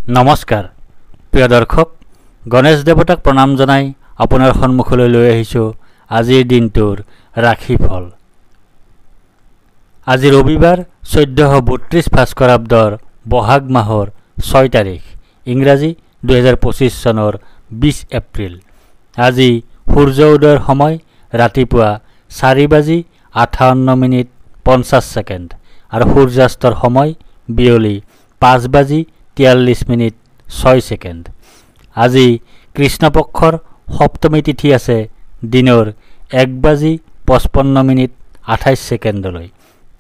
নমস্কাৰ প্ৰিয় দৰ্শক, গণেশ দেৱতাক প্ৰণাম জনাই আপোনাৰ সন্মুখলৈ লৈ আহিছোঁ আজিৰ দিনটোৰ ৰাশিফল। আজি ৰবিবাৰ 1432 ভাস্কৰাব্দৰ বহাগ মাহৰ 6 তাৰিখ, ইংৰাজী 2025 চনৰ 20 এপ্ৰিল। আজি সূৰ্য উদয়ৰ সময় ৰাতিপুৱা 4:58:50 আৰু সূৰ্যাস্তৰ সময় বিয়লি 5:43:06। আজি কৃষ্ণপক্ষৰ সপ্তমী তিথি আছে দিনৰ 1:55:28।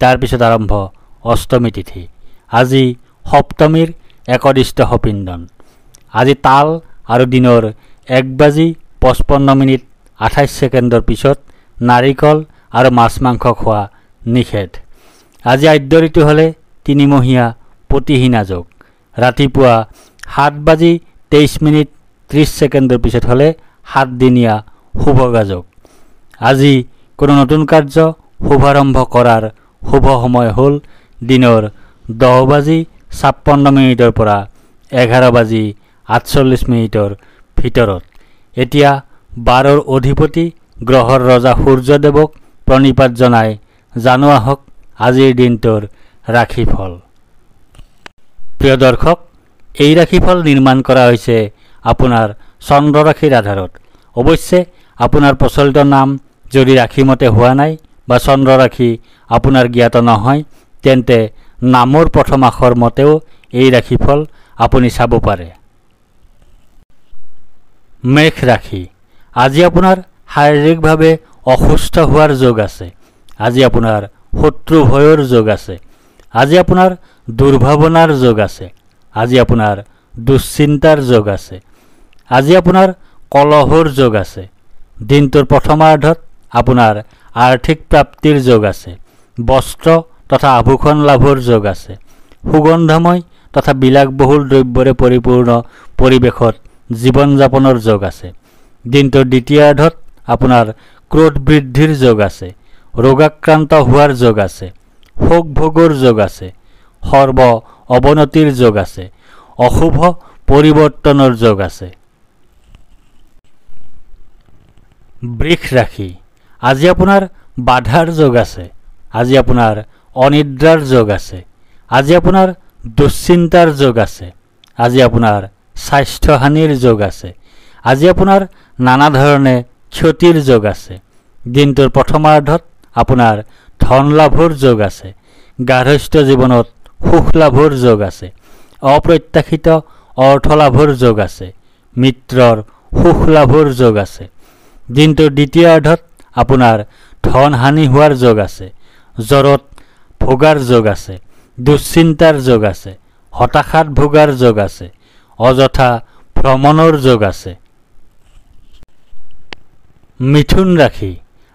তাৰপিছত আৰম্ভ অষ্টমী তিথি। আজি সপ্তমীৰ একদিষ্ট সপিন্দন। আজি তাল আৰু দিনৰ 1:55:28 পিছত নাৰিকল আৰু মাছ মাংস খোৱা নিষেধ। আজি আদ্য ঋতু হ'লে তিনিমহীয়া পতিহীনা যোগ। ৰাতিপুৱা 7:23:30 পিছত হ'লে 7দিনীয়া শুভগা যোগ। আজি কোনো নতুন কাৰ্য শুভাৰম্ভ কৰাৰ শুভ সময় হ'ল দিনৰ 10:56 পৰা 11:48 ভিতৰত। এতিয়া 12ৰ অধিপতি গ্ৰহৰ ৰজা সূৰ্যদেৱক প্ৰণিপাত জনাই জানো আহক আজিৰ দিনটোৰ ৰাশিফল। প্ৰিয় দৰ্শক, এই ৰাশিফল নিৰ্মাণ কৰা হৈছে আপোনাৰ চন্দ্ৰ ৰাশিৰ আধাৰত। অৱশ্যে আপোনাৰ প্ৰচলিত নাম যদি ৰাশিমতে হোৱা নাই বা চন্দ্ৰ ৰাশি আপোনাৰ জ্ঞাত নহয়, তেন্তে নামৰ প্ৰথম আখৰ মতেও এই ৰাশিফল আপুনি চাব পাৰে। মেষ ৰাশি। আজি আপোনাৰ শাৰীৰিকভাৱে অসুস্থ হোৱাৰ যোগ আছে। আজি আপোনাৰ শত্ৰু ভয়ৰ যোগ আছে। আজি আপোনাৰ দুৰ্ভাৱনাৰ যোগ আছে। আজি আপোনাৰ দুশ্চিন্তাৰ যোগ আছে। আজি আপোনাৰ কলহৰ যোগ আছে। দিনটোৰ প্ৰথমাৰ্ধত আপোনাৰ আৰ্থিক প্ৰাপ্তিৰ যোগ আছে। বস্ত্ৰ তথা আভূষণ লাভৰ যোগ আছে। সুগন্ধময় তথা বিলাসবহুল দ্ৰব্যৰে পৰিপূৰ্ণ পৰিৱেশত জীৱন যাপনৰ যোগ আছে। দিনটোৰ দ্বিতীয়াৰ্ধত আপোনাৰ ক্ৰোধ বৃদ্ধিৰ যোগ আছে। ৰোগাক্ৰান্ত হোৱাৰ যোগ আছে। শোক ভোগৰ যোগ আছে। সৰ্ব অৱনতিৰ যোগ আছে। অশুভ পৰিৱৰ্তনৰ যোগ আছে। বৃষ ৰাশি। আজি আপোনাৰ বাধাৰ যোগ আছে। আজি আপোনাৰ অনিদ্ৰাৰ যোগ আছে। আজি আপোনাৰ দুশ্চিন্তাৰ যোগ আছে। আজি আপোনাৰ স্বাস্থ্যহানিৰ যোগ আছে। আজি আপোনাৰ নানা ধৰণে ক্ষতিৰ যোগ আছে। দিনটোৰ প্ৰথমাৰ্ধত আপোনাৰ ধন লাভৰ যোগ আছে। গাৰ্হস্থ্য জীৱনত সুখ লাভৰ যোগ আছে। অপ্ৰত্যাশিত অৰ্থ লাভৰ যোগ আছে। মিত্ৰৰ সুখ লাভৰ যোগ আছে। দিনটোৰ দ্বিতীয়াৰ্ধত আপোনাৰ ধন হানি হোৱাৰ যোগ আছে। জ্বৰত ভোগাৰ যোগ আছে। দুশ্চিন্তাৰ যোগ আছে। হতাশাত ভোগাৰ যোগ আছে। অযথা ভ্ৰমণৰ যোগ আছে। মিথুন ৰাশি।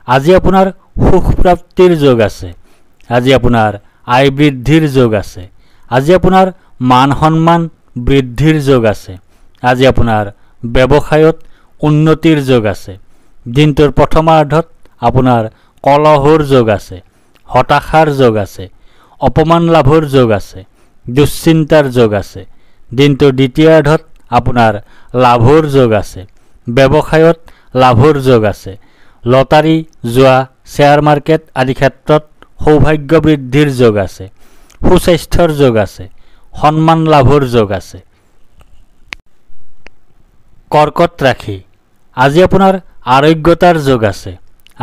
আজি আপোনাৰ সুখ প্ৰাপ্তিৰ যোগ আছে। আজি আপোনাৰ আয় বৃদ্ধিৰ যোগ আছে। আজি আপোনাৰ মান সন্মান বৃদ্ধিৰ যোগ আছে। আজি আপোনাৰ ব্যৱসায়ত উন্নতিৰ যোগ আছে। দিনটোৰ প্ৰথমাৰ্ধত আপোনাৰ কলহৰ যোগ আছে। হতাশাৰ যোগ আছে। অপমান লাভৰ যোগ আছে। দুশ্চিন্তাৰ যোগ আছে। দিনটোৰ দ্বিতীয়াৰ্ধত আপোনাৰ লাভৰ যোগ আছে। ব্যৱসায়ত লাভৰ যোগ আছে। লটাৰী, জুৱা, শ্বেয়াৰ মাৰ্কেট আদি ক্ষেত্ৰত সৌভাগ্য বৃদ্ধিৰ যোগ আছে। সুস্বাস্থ্যৰ যোগ আছে। সন্মান লাভৰ যোগ আছে। কৰ্কট ৰাশি। আজি আপোনাৰ আৰোগ্যতাৰ যোগ আছে।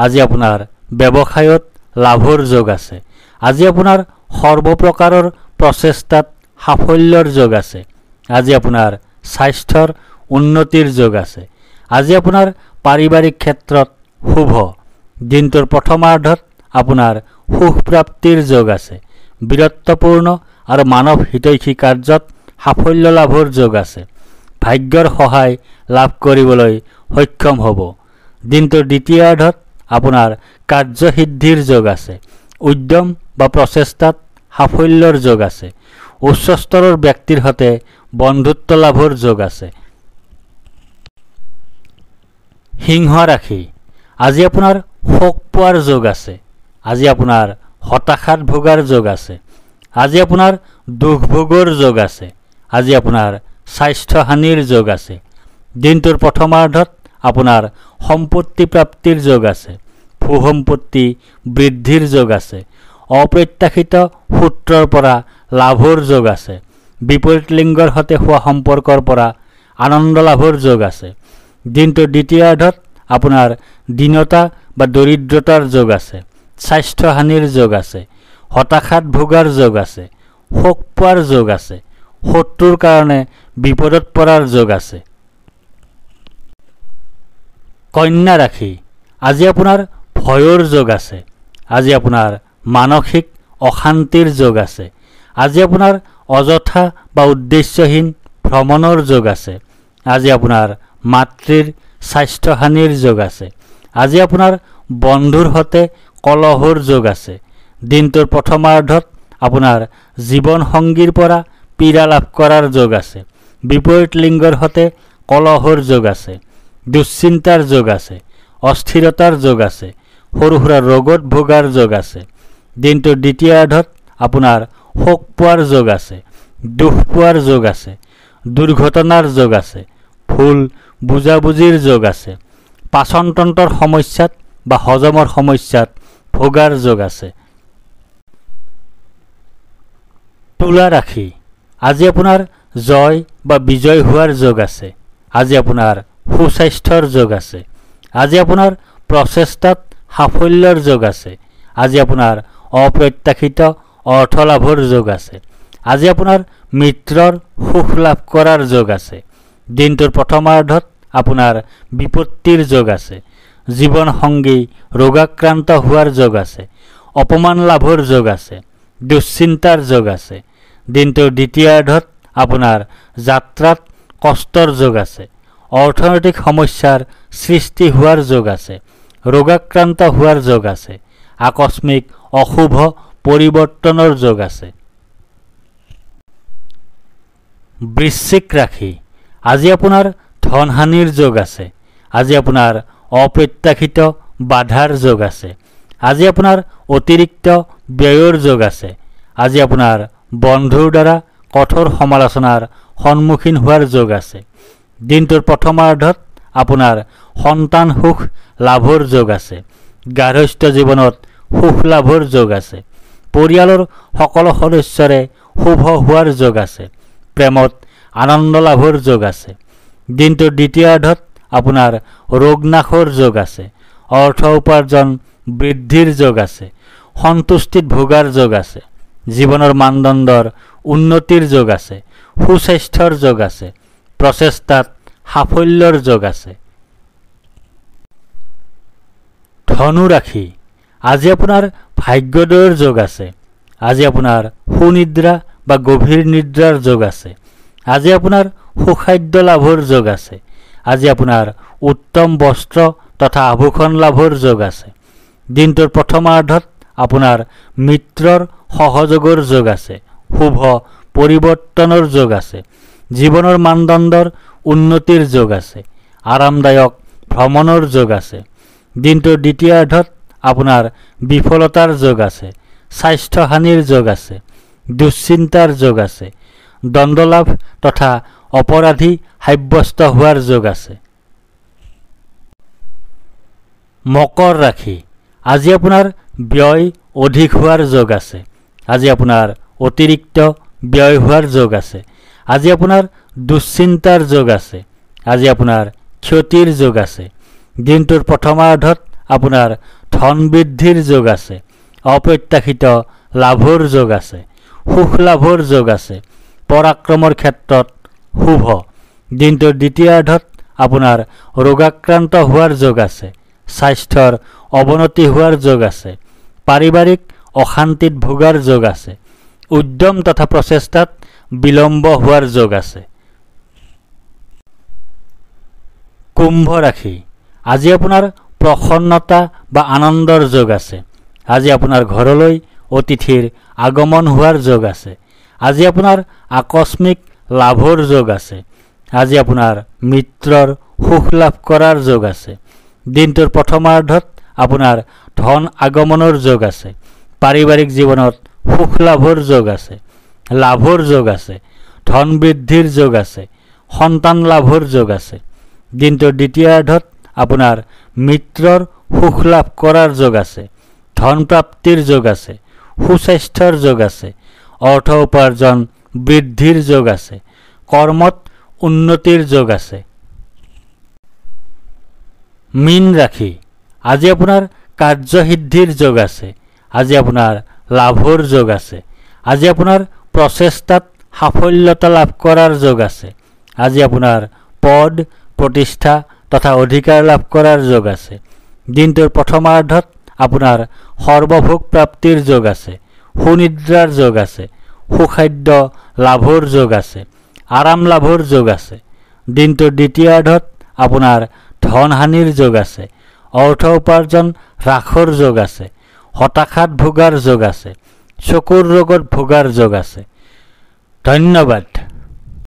আজি আপোনাৰ ব্যৱসায়ত লাভৰ যোগ আছে। আজি আপোনাৰ সৰ্বপ্ৰকাৰৰ প্ৰচেষ্টাত সাফল্যৰ যোগ আছে। আজি আপোনাৰ স্বাস্থ্যৰ উন্নতিৰ যোগ আছে। আজি আপোনাৰ পাৰিবাৰিক ক্ষেত্ৰত শুভ। দিনটোৰ প্ৰথমাৰ্ধত আপোনাৰ সুখ প্ৰাপ্তিৰ যোগ আছে। বীৰত্বপূৰ্ণ আৰু মানৱ হিতৈষী কাৰ্যত সাফল্য লাভৰ যোগ আছে। ভাগ্যৰ সহায় লাভ কৰিবলৈ সক্ষম হ'ব। দিনটোৰ দ্বিতীয়াৰ্ধত আপোনাৰ কাৰ্যসিদ্ধিৰ যোগ আছে। উদ্যম বা প্ৰচেষ্টাত সাফল্যৰ যোগ আছে। উচ্চ স্তৰৰ ব্যক্তিৰ সৈতে বন্ধুত্ব লাভৰ যোগ আছে। সিংহ ৰাশি। আজি আপোনাৰ শোক পোৱাৰ যোগ আছে। আজি আপোনাৰ হতাশাত ভোগাৰ যোগ আছে। আজি আপোনাৰ দুখ ভোগৰ যোগ আছে। আজি আপোনাৰ স্বাস্থ্যহানিৰ যোগ আছে। দিনটোৰ প্ৰথমাৰ্ধত আপোনাৰ সম্পত্তি প্ৰাপ্তিৰ যোগ আছে। ভূ-সম্পত্তি বৃদ্ধিৰ যোগ আছে। অপ্ৰত্যাশিত সূত্ৰৰ পৰা লাভৰ যোগ আছে। বিপৰীত লিংগৰ সৈতে হোৱা সম্পৰ্কৰ পৰা আনন্দ লাভৰ যোগ আছে। দিনটোৰ দ্বিতীয়াৰ্ধত আপোনাৰ দীনতা বা দৰিদ্ৰতাৰ যোগ আছে। স্বাস্থ্যহানিৰ যোগ আছে। হতাশাত ভোগাৰ যোগ আছে। শোক পোৱাৰ যোগ আছে। শত্ৰুৰ কাৰণে বিপদত পৰাৰ যোগ আছে। কন্যা ৰাশি, আজি আপোনাৰ ভয়ৰ যোগ আছে। আজি আপোনাৰ মানসিক অশান্তিৰ যোগ আছে। আজি আপোনাৰ অযথা বা উদ্দেশ্যহীন ভ্ৰমণৰ যোগ আছে। আজি আপোনাৰ মাতৃৰ স্বাস্থ্যহানিৰ যোগ আছে। আজি আপোনাৰ বন্ধুৰ সৈতে কলহৰ যোগ আছে। দিনটোৰ প্ৰথমাৰ্ধত আপোনাৰ জীৱনসংগীৰ পৰা পীড়া লাভ কৰাৰ যোগ আছে। বিপৰীত লিংগৰ সৈতে কলহৰ যোগ আছে। দুশ্চিন্তাৰ যোগ আছে। অস্থিৰতাৰ যোগ আছে। সৰু সুৰা ৰোগত ভোগাৰ যোগ আছে। দিনটোৰ দ্বিতীয়াৰ্ধত আপোনাৰ শোক পোৱাৰ যোগ আছে। দুখ পোৱাৰ যোগ আছে। দুৰ্ঘটনাৰ যোগ আছে। ভুল বুজাবুজিৰ যোগ আছে। পাচনতন্ত্ৰৰ সমস্যাত বা হজমৰ সমস্যাত ভোগাৰ যোগ আছে। তুলা ৰাশি, আজি আপোনাৰ জয় বা বিজয় হোৱাৰ যোগ আছে। আজি আপোনাৰ সুস্বাস্থ্যৰ যোগ আছে। আজি আপোনাৰ প্ৰচেষ্টাত সাফল্যৰ যোগ আছে। আজি আপোনাৰ অপ্ৰত্যাশিত অৰ্থ লাভৰ যোগ আছে। আজি আপোনাৰ মিত্ৰৰ সুখ লাভ কৰাৰ যোগ আছে। দিনটোৰ প্ৰথমাৰ্ধত আপোনাৰ বিপত্তিৰ যোগ আছে। জীৱনসংগী ৰোগাক্ৰান্ত হোৱাৰ যোগ আছে। অপমান লাভৰ যোগ আছে। দুশ্চিন্তাৰ যোগ আছে। দিনটোৰ দ্বিতীয়াৰ্ধত আপোনাৰ যাত্ৰাত কষ্টৰ যোগ আছে। অৰ্থনৈতিক সমস্যাৰ সৃষ্টি হোৱাৰ যোগ আছে। ৰোগাক্ৰান্ত হোৱাৰ যোগ আছে। আকস্মিক অশুভ পৰিৱৰ্তনৰ যোগ আছে। বৃশ্চিক ৰাশি, আজি আপোনাৰ ধনহানিৰ যোগ আছে। আজি আপোনাৰ অপ্ৰত্যাশিত বাধাৰ যোগ আছে। আজি আপোনাৰ অতিৰিক্ত ব্যয়ৰ যোগ আছে। আজি আপোনাৰ বন্ধুৰ দ্বাৰা কঠোৰ সমালোচনাৰ সন্মুখীন হোৱাৰ যোগ আছে। দিনটোৰ প্ৰথমাৰ্ধত আপোনাৰ সন্তান সুখ লাভৰ যোগ আছে। গাৰ্হস্থ্য জীৱনত সুখ লাভৰ যোগ আছে। পৰিয়ালৰ সকলো সদস্যৰে শুভ হোৱাৰ যোগ আছে। প্ৰেমত আনন্দ লাভৰ যোগ আছে। দিনটোৰ দ্বিতীয়াৰ্ধত আপোনাৰ ৰোগ নাশৰ যোগ আছে। অৰ্থ উপাৰ্জন বৃদ্ধিৰ যোগ আছে। সন্তুষ্টিত ভোগাৰ যোগ আছে। জীৱনৰ মানদণ্ডৰ উন্নতিৰ যোগ আছে। সুস্বাস্থ্যৰ যোগ আছে। প্ৰচেষ্টাত সাফল্যৰ যোগ আছে। ধনু ৰাশি, আজি আপোনাৰ ভাগ্যোদয়ৰ যোগ আছে। আজি আপোনাৰ সুনিদ্ৰা বা গভীৰ নিদ্ৰাৰ যোগ আছে। আজি আপোনাৰ সুখাদ্য লাভৰ যোগ আছে। আজি আপোনাৰ উত্তম বস্ত্ৰ তথা আভূষণ লাভৰ যোগ আছে। দিনটোৰ প্ৰথমাৰ্ধত আপোনাৰ মিত্ৰৰ সহযোগৰ যোগ আছে। শুভ পৰিৱৰ্তনৰ যোগ আছে। জীৱনৰ মানদণ্ডৰ উন্নতিৰ যোগ আছে। আৰামদায়ক ভ্ৰমণৰ যোগ আছে। দিনটোৰ দ্বিতীয়াৰ্ধত আপোনাৰ বিফলতাৰ যোগ আছে। স্বাস্থ্যহানিৰ যোগ আছে। দুশ্চিন্তাৰ যোগ আছে। দণ্ডলাভ তথা অপৰাধী সাব্যস্ত হোৱাৰ যোগ আছে। মকৰ ৰাশি, আজি আপোনাৰ ব্যয় অধিক হোৱাৰ যোগ আছে। আজি আপোনাৰ অতিৰিক্ত ব্যয় হোৱাৰ যোগ আছে। আজি আপোনাৰ দুশ্চিন্তাৰ যোগ আছে। আজি আপোনাৰ ক্ষতিৰ যোগ আছে। দিনটোৰ প্ৰথমাৰ্ধত আপোনাৰ ধন বৃদ্ধিৰ যোগ আছে। অপ্ৰত্যাশিত লাভৰ যোগ আছে। সুখ লাভৰ যোগ আছে। পৰাক্ৰমৰ ক্ষেত্ৰত শুভ। দিনটোৰ দ্বিতীয়াৰ্ধত আপোনাৰ ৰোগাক্ৰান্ত হোৱাৰ যোগ আছে। স্বাস্থ্যৰ অৱনতি হোৱাৰ যোগ আছে। পাৰিবাৰিক অশান্তিত ভোগাৰ যোগ আছে। উদ্যম তথা প্ৰচেষ্টাত বিলম্ব হোৱাৰ যোগ আছে। কুম্ভ ৰাশি, আজি আপোনাৰ প্ৰসন্নতা বা আনন্দৰ যোগ আছে। আজি আপোনাৰ ঘৰলৈ অতিথিৰ আগমন হোৱাৰ যোগ আছে। আজি আপোনাৰ আকস্মিক লাভৰ যোগ আছে। আজি আপোনাৰ মিত্ৰৰ সুখ লাভ কৰাৰ যোগ আছে। দিনটোৰ প্ৰথমাৰ্ধত আপোনাৰ ধন আগমনৰ যোগ আছে। পাৰিবাৰিক জীৱনত সুখ লাভৰ যোগ আছে। লাভৰ যোগ আছে। ধন বৃদ্ধিৰ যোগ আছে। সন্তান লাভৰ যোগ আছে। দিনটোৰ দ্বিতীয়াৰ্ধত আপোনাৰ মিত্ৰৰ সুখ লাভ কৰাৰ যোগ আছে। ধন প্ৰাপ্তিৰ যোগ আছে। সুস্বাস্থ্যৰ যোগ আছে। অৰ্থ উপাৰ্জন বৃদ্ধিৰ যোগ আছে। কৰ্মত উন্নতিৰ যোগ আছে। মীন ৰাশি, আজি আপোনাৰ কাৰ্যসিদ্ধিৰ যোগ আছে। আজি আপোনাৰ লাভৰ যোগ আছে। আজি আপোনাৰ প্ৰচেষ্টাত সাফল্যতা লাভ কৰাৰ যোগ আছে। আজি আপোনাৰ পদ প্ৰতিষ্ঠা তথা অধিকাৰ লাভ কৰাৰ যোগ আছে। দিনটোৰ প্ৰথমাৰ্ধত আপোনাৰ সৰ্বভোগ প্ৰাপ্তিৰ যোগ আছে। সুনিদ্ৰাৰ যোগ আছে। সুখাদ্য লাভৰ যোগ আছে। আৰাম লাভৰ যোগ আছে। দিনটোৰ দ্বিতীয়াৰ্ধত আপোনাৰ ধন হানিৰ যোগ আছে। অৰ্থ উপাৰ্জন হ্ৰাসৰ যোগ আছে। হতাশাত ভোগাৰ যোগ আছে। চকুৰ ৰোগত ভোগাৰ যোগ আছে। ধন্যবাদ।